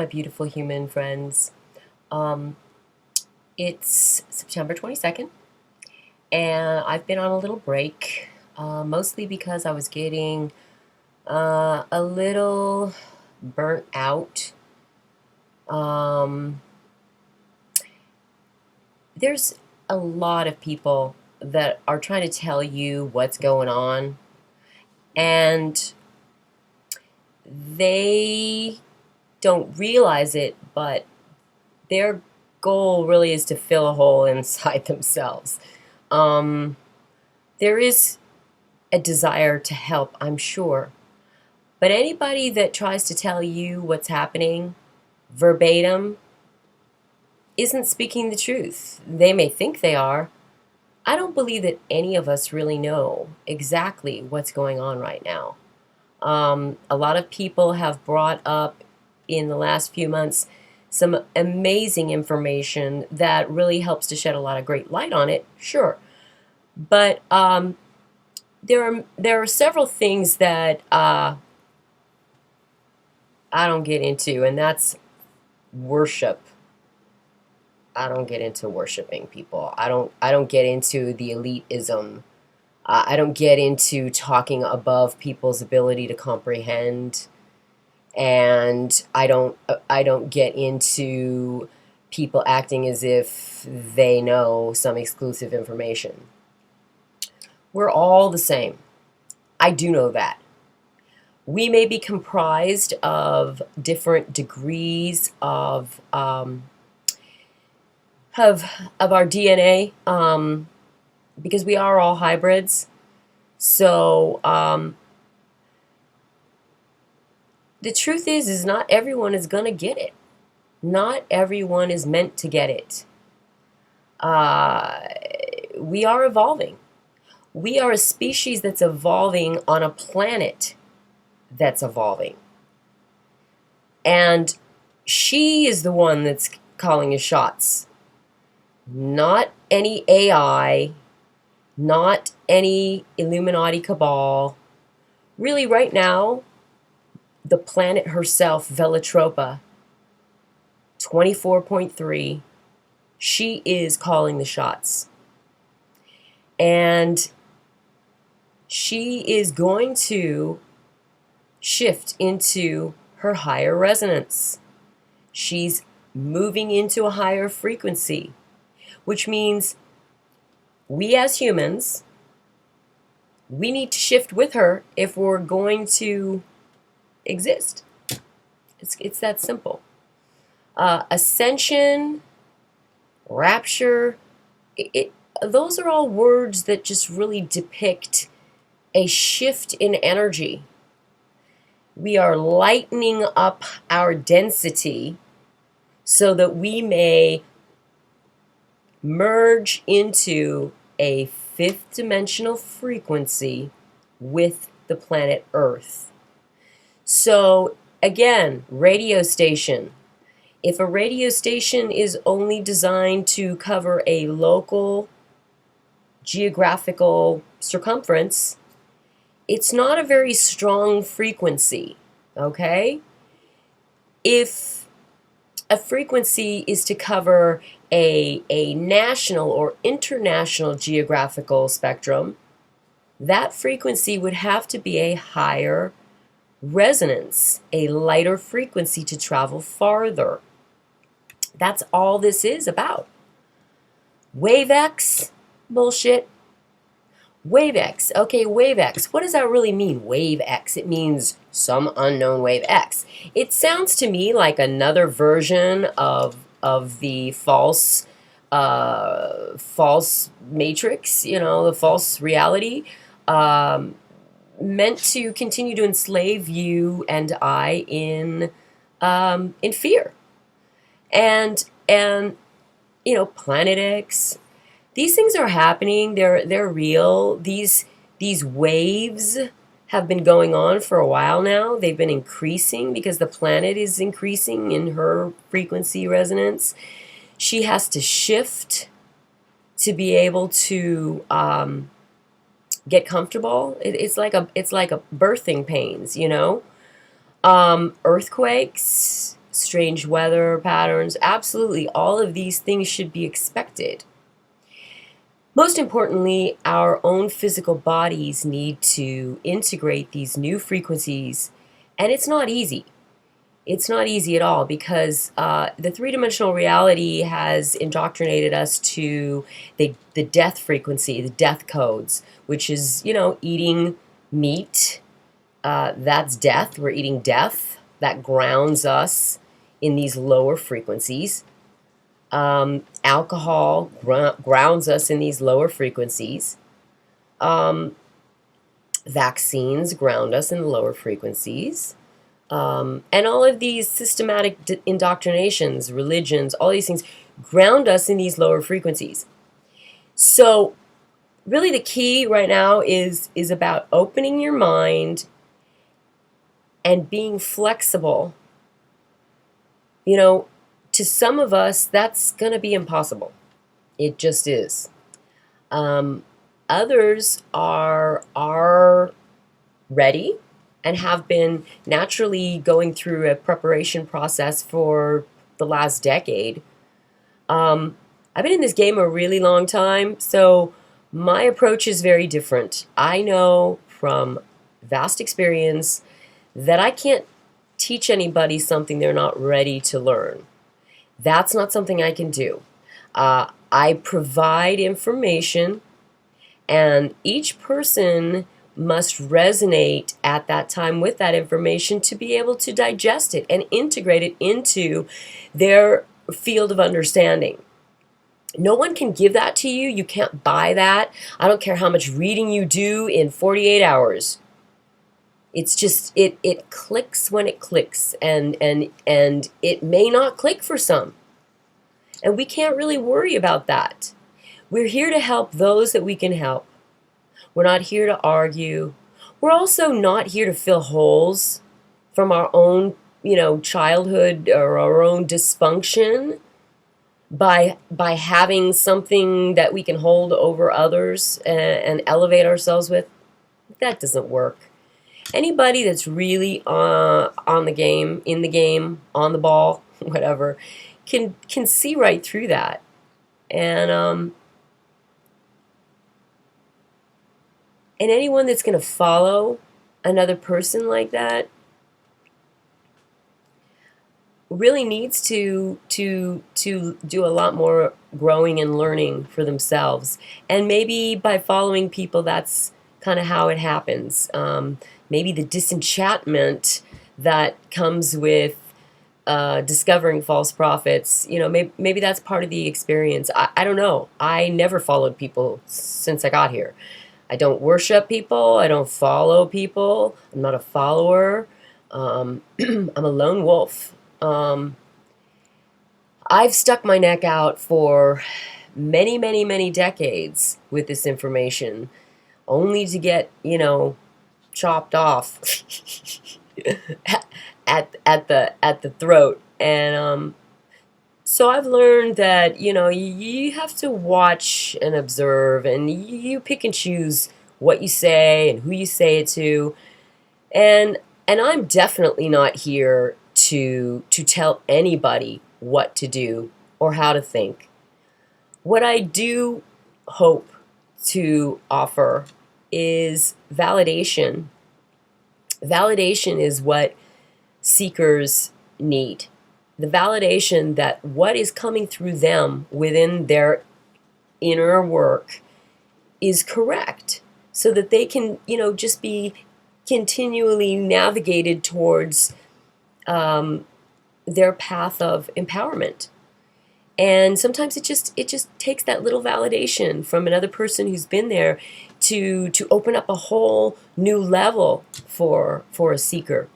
my beautiful human friends. Um, it's September 22nd, and I've been on a little break, mostly because I was getting a little burnt out. Um, there's a lot of people that are trying to tell you what's going on, and they don't realize it, but their goal really is to fill a hole inside themselves. Um, there is a desire to help, I'm sure. But anybody that tries to tell you what's happening verbatim isn't speaking the truth. They may think they are. I don't believe that any of us really know exactly what's going on right now. A lot of people have brought up in the last few months some amazing information that really helps to shed a lot of great light on it, sure. But there are several things that I don't get into, and that's worship. I don't get into worshiping people. I don't get into the elitism. I don't get into talking above people's ability to comprehend, and I don't get into people acting as if they know some exclusive information. We're all the same. I do know that. We may be comprised of different degrees of our DNA, because we are all hybrids. So the truth is not everyone is gonna get it. Not everyone is meant to get it. We are evolving. We are a species that's evolving on a planet that's evolving. And she is the one that's calling the shots. Not any AI, not any Illuminati cabal. Really, right now, the planet herself, Velatropa, 24.3, she is calling the shots. And she is going to shift into her higher resonance. She's moving into a higher frequency, which means we as humans, we need to shift with her if we're going to exist. It's that simple. Ascension, rapture, those are all words that just really depict a shift in energy. We are lightening up our density so that we may merge into a fifth dimensional frequency with the planet Earth. So again, radio station. If a radio station is only designed to cover a local geographical circumference, it's not a very strong frequency, okay? If a frequency is to cover a national or international geographical spectrum, that frequency would have to be a higher resonance, a lighter frequency to travel farther. That's all this is about. Wave X, bullshit. Wave X. Okay, wave X. What does that really mean, wave X? It means some unknown wave X. It sounds to me like another version of the false matrix, the false reality, meant to continue to enslave you and I in fear. And Planet X. These things are happening. They're real. These waves have been going on for a while now. They've been increasing because the planet is increasing in her frequency resonance. She has to shift to be able to get comfortable. It's like a birthing pains, earthquakes, strange weather patterns. Absolutely, all of these things should be expected. Most importantly, our own physical bodies need to integrate these new frequencies, and it's not easy. It's not easy at all because the three-dimensional reality has indoctrinated us to the death frequency, the death codes, which is, eating meat. That's death. We're eating death. That grounds us in these lower frequencies. Alcohol grounds us in these lower frequencies. Vaccines ground us in the lower frequencies. And all of these systematic indoctrinations, religions, all these things ground us in these lower frequencies. So really the key right now is about opening your mind and being flexible. To some of us, that's going to be impossible. It just is. Others are ready and have been naturally going through a preparation process for the last decade. I've been in this game a really long time, so my approach is very different. I know from vast experience that I can't teach anybody something they're not ready to learn. That's not something I can do. I provide information, and each person must resonate at that time with that information to be able to digest it and integrate it into their field of understanding. No one can give that to you. You can't buy that. I don't care how much reading you do in 48 hours. It's just, it clicks when it clicks, and it may not click for some. And we can't really worry about that. We're here to help those that we can help. We're not here to argue. We're also not here to fill holes from our own, childhood or our own dysfunction by having something that we can hold over others and elevate ourselves with. That doesn't work. Anybody that's really on the game, in the game, on the ball, whatever, can see right through that. And anyone that's going to follow another person like that really needs to do a lot more growing and learning for themselves. And maybe by following people, that's kind of how it happens. Maybe the disenchantment that comes with discovering false prophets, maybe that's part of the experience. I don't know. I never followed people since I got here. I don't worship people. I don't follow people. I'm not a follower. I'm a lone wolf. I've stuck my neck out for many, many, many decades with this information, only to get, chopped off at the throat. And so I've learned that, you have to watch and observe, and you pick and choose what you say and who you say it to. And I'm definitely not here to tell anybody what to do or how to think. What I do hope to offer is validation. Validation is what seekers need. The validation that what is coming through them within their inner work is correct, so that they can, just be continually navigated towards their path of empowerment. And sometimes it just takes that little validation from another person who's been there to open up a whole new level for a seeker.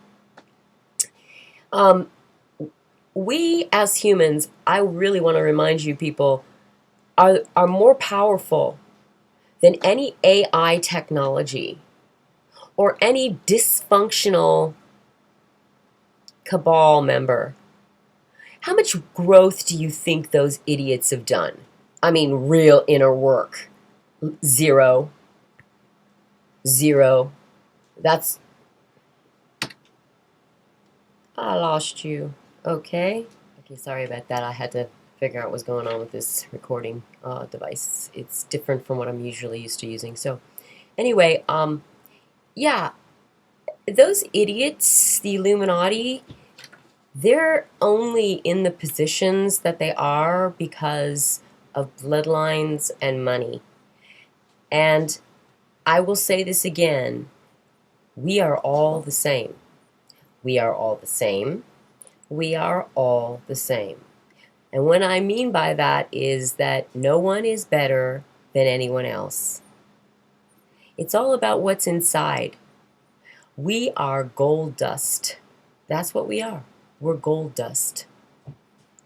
We as humans, I really want to remind you people, are more powerful than any AI technology or any dysfunctional cabal member. How much growth do you think those idiots have done? I mean, real inner work. Zero. That's... I lost you. Okay. Okay, sorry about that. I had to figure out what's going on with this recording device. It's different from what I'm usually used to using. So, anyway, yeah, those idiots, the Illuminati, they're only in the positions that they are because of bloodlines and money. And I will say this again, we are all the same. We are all the same. We are all the same. And what I mean by that is that no one is better than anyone else. It's all about what's inside. We are gold dust. That's what we are. We're gold dust.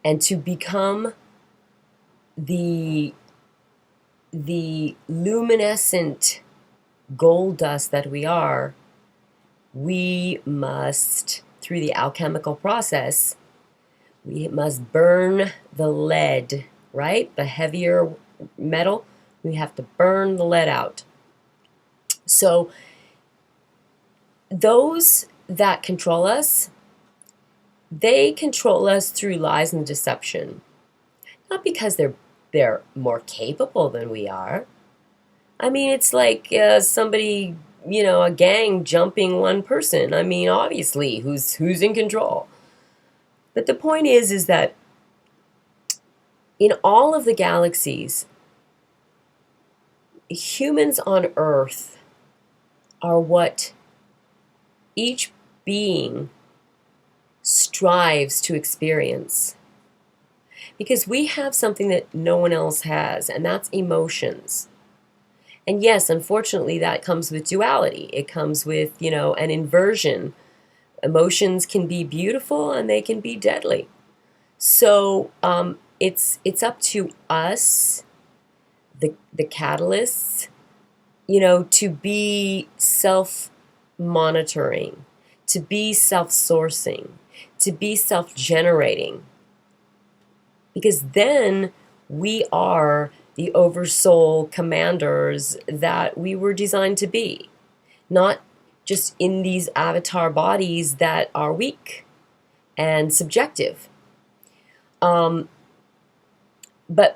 And to become the luminescent gold dust that we are, we must, through the alchemical process, we must burn the lead, right? The heavier metal, we have to burn the lead out. So those that control us, they control us through lies and deception. Not because they're more capable than we are. I mean, it's like somebody, a gang jumping one person. I mean, obviously, who's in control? But the point is that in all of the galaxies, humans on Earth are what each being strives to experience. Because we have something that no one else has, and that's emotions. And yes, unfortunately, that comes with duality. It comes with, an inversion. Emotions can be beautiful and they can be deadly. So it's up to us, the catalysts, to be self-monitoring, to be self-sourcing, to be self-generating. Because then we are the oversoul commanders that we were designed to be, not just in these avatar bodies that are weak and subjective. But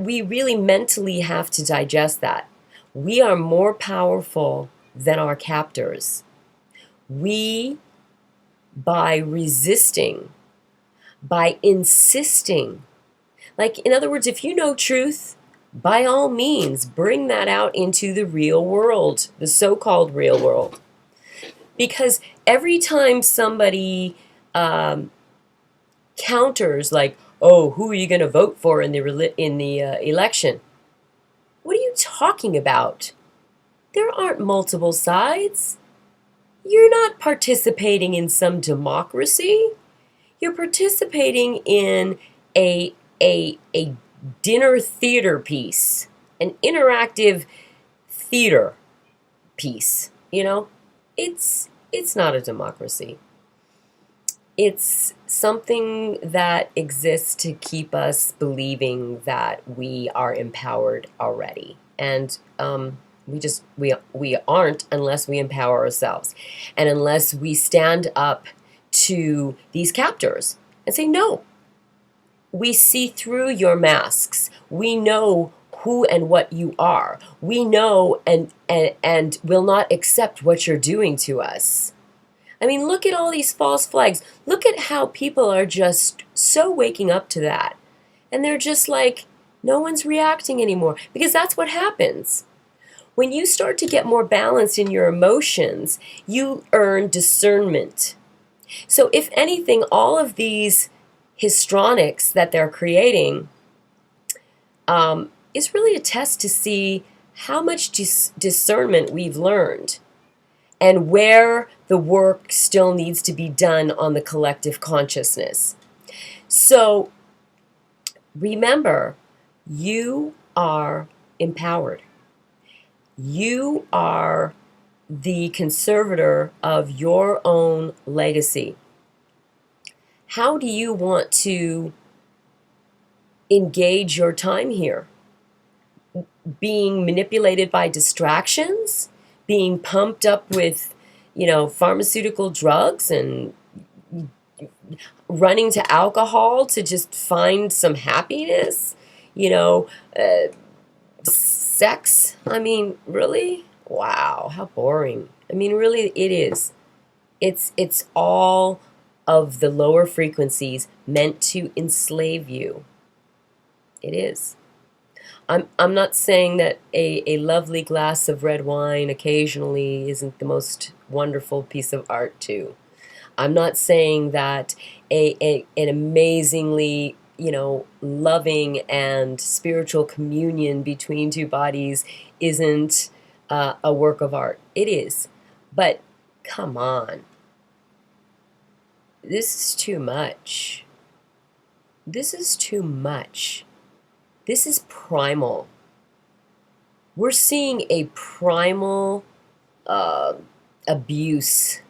we really mentally have to digest that. We are more powerful than our captors. We, by resisting, by insisting, like, in other words, if you know truth, by all means, bring that out into the real world, the so-called real world. Because every time somebody counters, like, oh, who are you going to vote for in the election? What are you talking about? There aren't multiple sides. You're not participating in some democracy. You're participating in a dinner theater piece, an interactive theater piece. It's not a democracy. It's something that exists to keep us believing that we are empowered already, and we aren't unless we empower ourselves, and unless we stand up to these captors and say, no, we see through your masks. We know who and what you are. We know and will not accept what you're doing to us. I mean, look at all these false flags. Look at how people are just so waking up to that. And they're just like, no one's reacting anymore. Because that's what happens. When you start to get more balanced in your emotions, you earn discernment. So if anything, all of these histrionics that they're creating is really a test to see how much discernment we've learned and where the work still needs to be done on the collective consciousness. So remember, you are empowered. You are the conservator of your own legacy. How do you want to engage your time here? Being manipulated by distractions? Being pumped up with, pharmaceutical drugs and running to alcohol to just find some happiness, you know, sex. I mean, really? Wow, how boring. I mean, really, it is. It's all of the lower frequencies meant to enslave you. It is. I'm not saying that a lovely glass of red wine occasionally isn't the most wonderful piece of art too. I'm not saying that an amazingly, loving and spiritual communion between two bodies isn't a work of art. It is. But come on. This is too much. This is too much. This is primal. We're seeing a primal abuse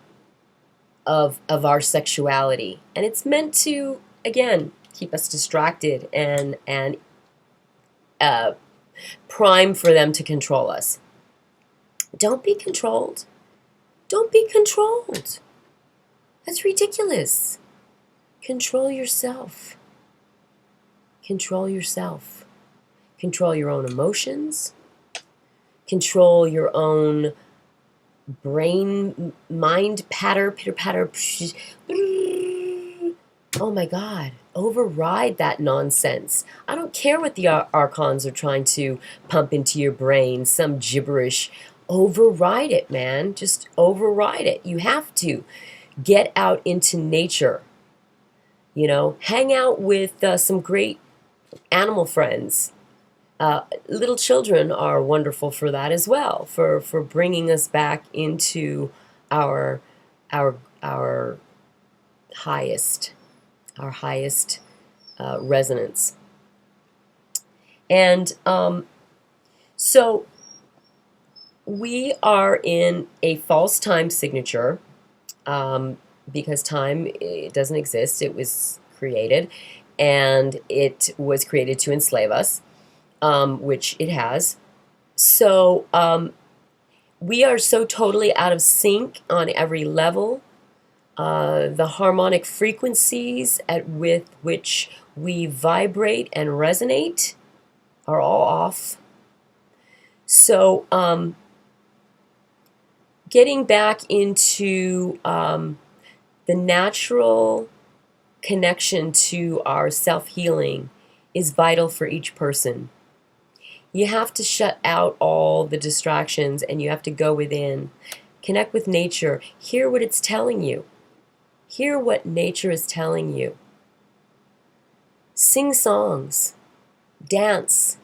of our sexuality, and it's meant to, again, keep us distracted and prime for them to control us. Don't be controlled. Don't be controlled. That's ridiculous. Control yourself. Control yourself. Control your own emotions. Control your own brain, mind pitter patter. Oh my God, override that nonsense. I don't care what the archons are trying to pump into your brain, some gibberish. Override it, man. Just override it. You have to get out into nature. Hang out with some great animal friends. Little children are wonderful for that as well, for bringing us back into our highest resonance. And so we are in a false time signature, because time, it doesn't exist. It was created, and it was created to enslave us. Which it has. So we are so totally out of sync on every level. The harmonic frequencies with which we vibrate and resonate are all off. So getting back into the natural connection to our self-healing is vital for each person. You have to shut out all the distractions, and you have to go within. Connect with nature. Hear what it's telling you. Hear what nature is telling you. Sing songs. Dance.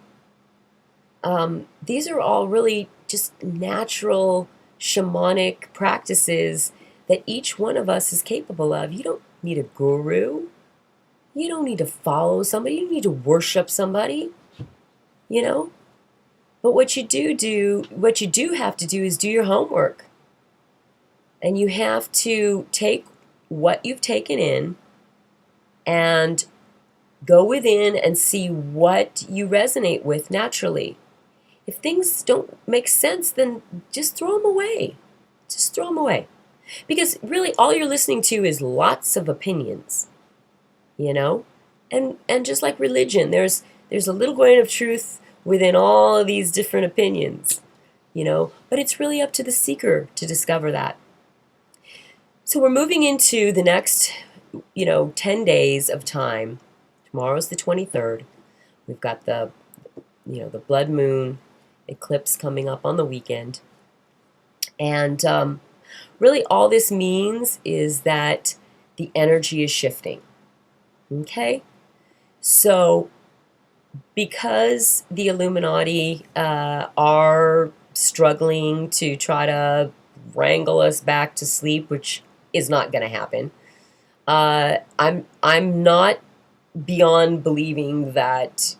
These are all really just natural shamanic practices that each one of us is capable of. You don't need a guru. You don't need to follow somebody. You don't need to worship somebody. But what you do have to do is do your homework. And you have to take what you've taken in and go within and see what you resonate with naturally. If things don't make sense, then just throw them away. Just throw them away. Because really all you're listening to is lots of opinions, And just like religion, there's a little grain of truth within all of these different opinions, but it's really up to the seeker to discover that. So we're moving into the next, 10 days of time. Tomorrow's the 23rd. We've got the blood moon eclipse coming up on the weekend. And really all this means is that the energy is shifting. Okay? So because the Illuminati are struggling to try to wrangle us back to sleep, which is not going to happen, I'm not beyond believing that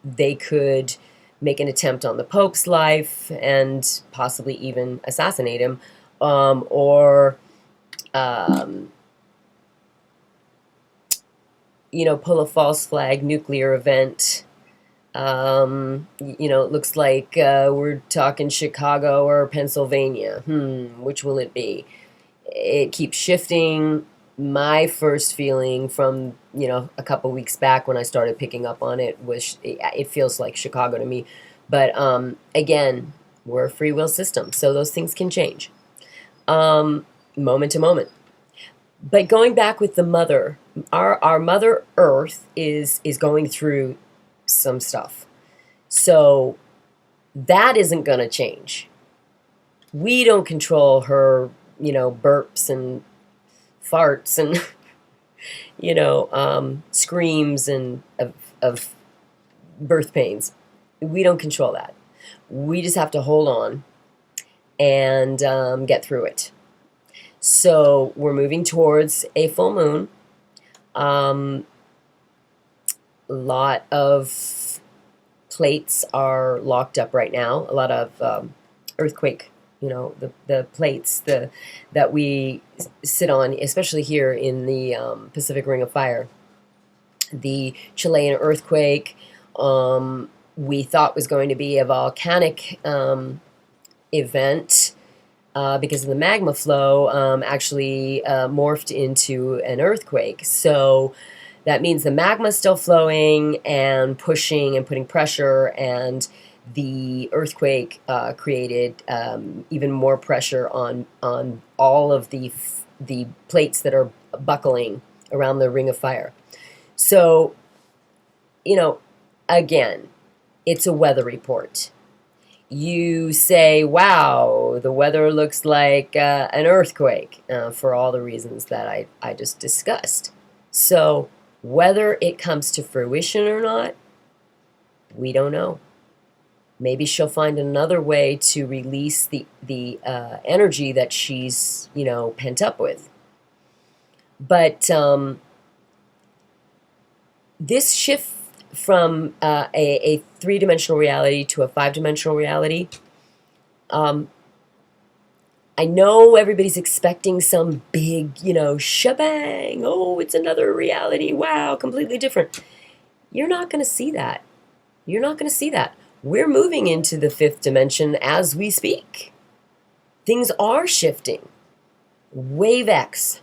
they could make an attempt on the Pope's life and possibly even assassinate him, or pull a false flag nuclear event. It looks like we're talking Chicago or Pennsylvania. Which will it be? It keeps shifting. my first feeling from, a couple weeks back when I started picking up on it was it feels like Chicago to me. But again, we're a free will system, so those things can change moment to moment. But going back with the mother, our Mother Earth is going through some stuff. So that isn't going to change. We don't control her, burps and farts and screams and of birth pains. We don't control that. We just have to hold on and get through it. So we're moving towards a full moon. A lot of plates are locked up right now. A lot of earthquake, the plates that we sit on, especially here in the Pacific Ring of Fire. The Chilean earthquake, we thought was going to be a volcanic event because of the magma flow, actually morphed into an earthquake. So that means the magma is still flowing and pushing and putting pressure, and the earthquake created even more pressure on all of the plates that are buckling around the Ring of Fire. So, again, it's a weather report. You say, wow, the weather looks like an earthquake, for all the reasons that I just discussed. So whether it comes to fruition or not, we don't know. Maybe she'll find another way to release the energy that she's, pent up with. But this shift from a three-dimensional reality to a five-dimensional reality, I know everybody's expecting some big, shebang. Oh, it's another reality. Wow, completely different. You're not going to see that. You're not going to see that. We're moving into the fifth dimension as we speak. Things are shifting. Wave X.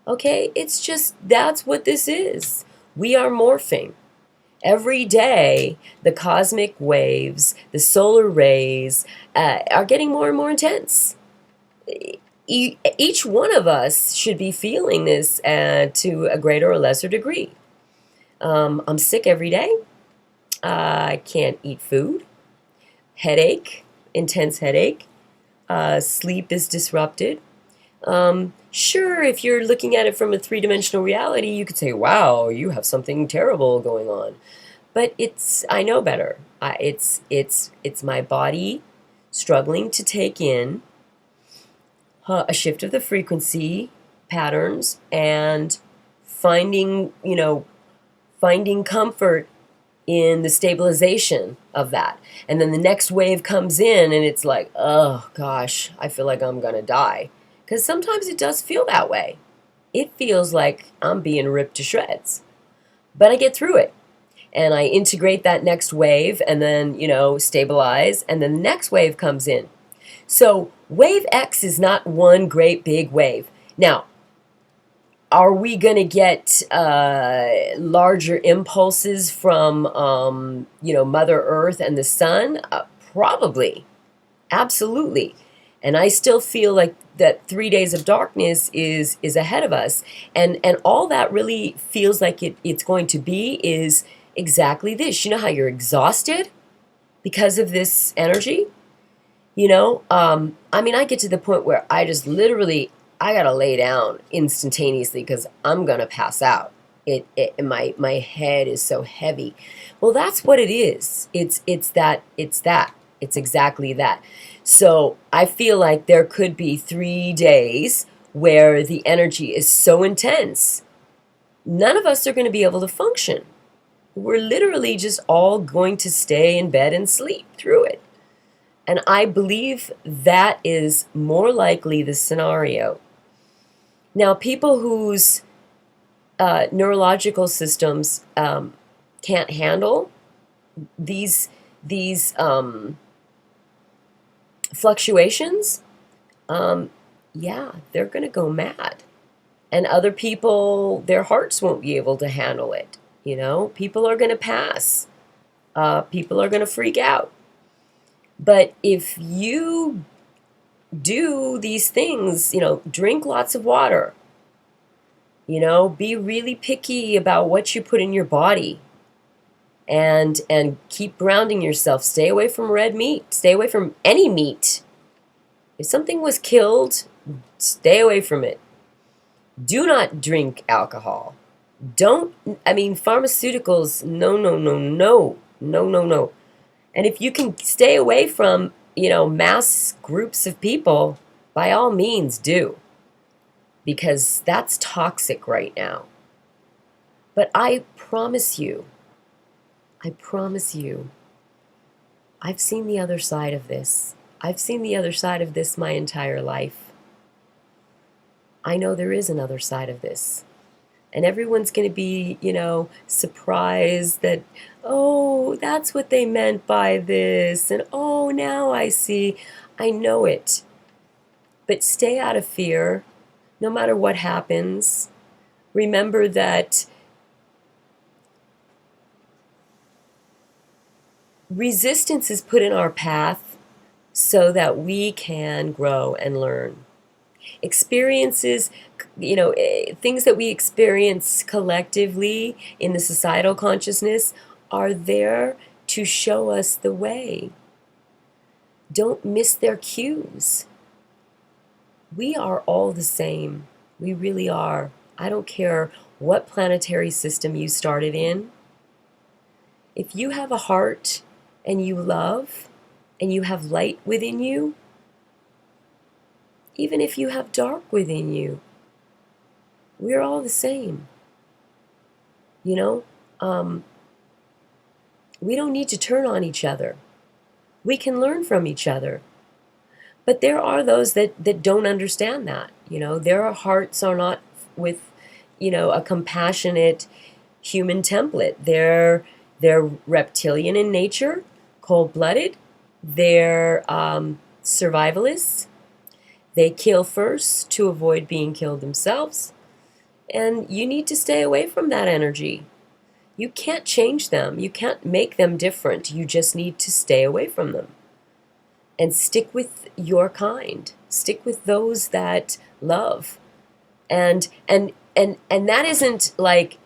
Okay, it's just, that's what this is. We are morphing. Every day, the cosmic waves, the solar rays are getting more and more intense. Each one of us should be feeling this to a greater or lesser degree. I'm sick every day. I can't eat food. Headache, intense headache. Sleep is disrupted. Sure, if you're looking at it from a three-dimensional reality, you could say, wow, you have something terrible going on. But I know better. It's my body struggling to take in a shift of the frequency patterns and finding comfort in the stabilization of that. And then the next wave comes in and it's like, oh gosh, I feel like I'm gonna die. Because sometimes it does feel that way. It feels like I'm being ripped to shreds. But I get through it. And I integrate that next wave and then, stabilize. And then the next wave comes in. So wave X is not one great big wave. Now, are we going to get larger impulses from, Mother Earth and the Sun? Probably. Absolutely. And I still feel like that 3 days of darkness is ahead of us. And all that really feels like it's going to be is exactly this. You know how you're exhausted because of this energy? I get to the point where I just literally, I got to lay down instantaneously because I'm going to pass out. My head is so heavy. Well, that's what it is. It's exactly that. So I feel like there could be 3 days where the energy is so intense, none of us are going to be able to function. We're literally just all going to stay in bed and sleep through it. And I believe that is more likely the scenario. Now, people whose neurological systems can't handle these fluctuations, they're going to go mad. And other people, their hearts won't be able to handle it. You know, people are going to pass. People are going to freak out. But if you do these things, you know, drink lots of water, you know, be really picky about what you put in your body, and keep grounding yourself. Stay away from red meat. Stay away from any meat. If something was killed, stay away from it. Do not drink alcohol. Pharmaceuticals, no, no, no, no, no, no, no. And if you can stay away from, you know, mass groups of people, by all means do. Because that's toxic right now. But I promise you, I've seen the other side of this. I've seen the other side of this my entire life. I know there is another side of this. And everyone's going to be, you know, surprised that, oh, that's what they meant by this. And, oh, now I see. I know it. But stay out of fear, no matter what happens. Remember that resistance is put in our path so that we can grow and learn. Experiences, you know, things that we experience collectively in the societal consciousness are there to show us the way. Don't miss their cues. We are all the same. We really are. I don't care what planetary system you started in. If you have a heart and you love and you have light within you, even if you have dark within you, we're all the same. You know, we don't need to turn on each other. We can learn from each other. But there are those that don't understand that. You know, their hearts are not with, you know, a compassionate human template. They're reptilian in nature, cold-blooded. They're survivalists. They kill first to avoid being killed themselves. And you need to stay away from that energy. You can't change them. You can't make them different. You just need to stay away from them. And stick with your kind. Stick with those that love. And that isn't like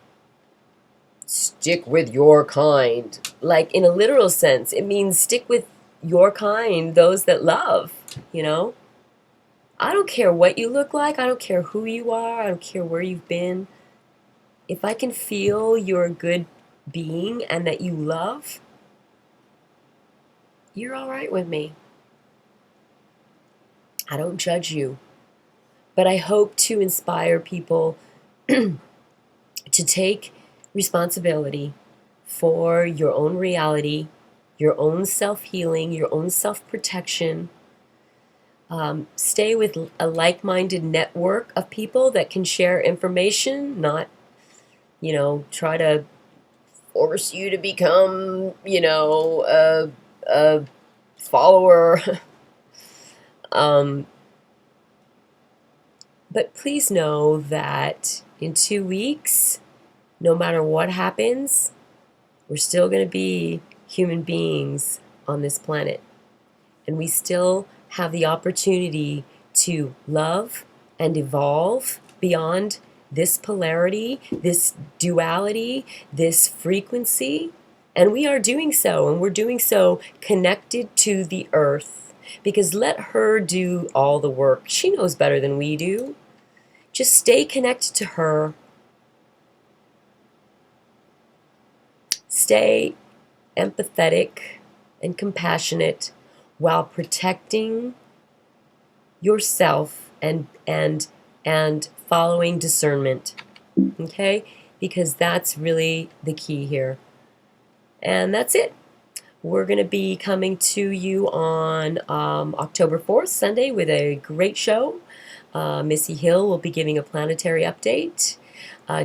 stick with your kind, like in a literal sense. It means stick with your kind, those that love, you know? I don't care what you look like. I don't care who you are. I don't care where you've been. If I can feel you're a good being and that you love, you're all right with me. I don't judge you. But I hope to inspire people to take responsibility for your own reality, your own self-healing, your own self-protection. Stay with a like-minded network of people that can share information, not, you know, try to force you to become, you know, a follower. But please know that in 2 weeks, no matter what happens, we're still going to be human beings on this planet. And we still have the opportunity to love and evolve beyond this polarity, this duality, this frequency. And we are doing so, and we're doing so connected to the earth. Because let her do all the work. She knows better than we do. Just stay connected to her. Stay empathetic and compassionate while protecting yourself and following discernment. Okay? Because that's really the key here. And that's it. We're going to be coming to you on October 4th, Sunday, with a great show. Missy Hill will be giving a planetary update.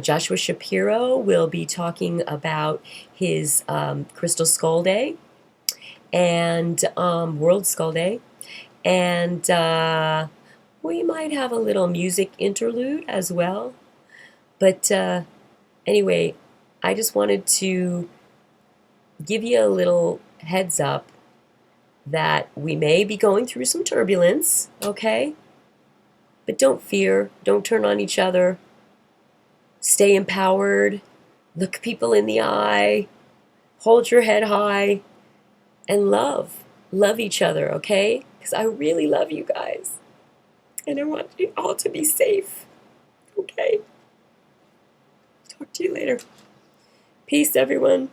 Joshua Shapiro will be talking about his Crystal Skull Day and World Skull Day. And We might have a little music interlude as well. But anyway, I just wanted to give you a little heads up that we may be going through some turbulence, okay? But don't fear, don't turn on each other. Stay empowered, look people in the eye, hold your head high, and love. Love each other, okay? Because I really love you guys. And I want you all to be safe, okay? Talk to you later. Peace, everyone.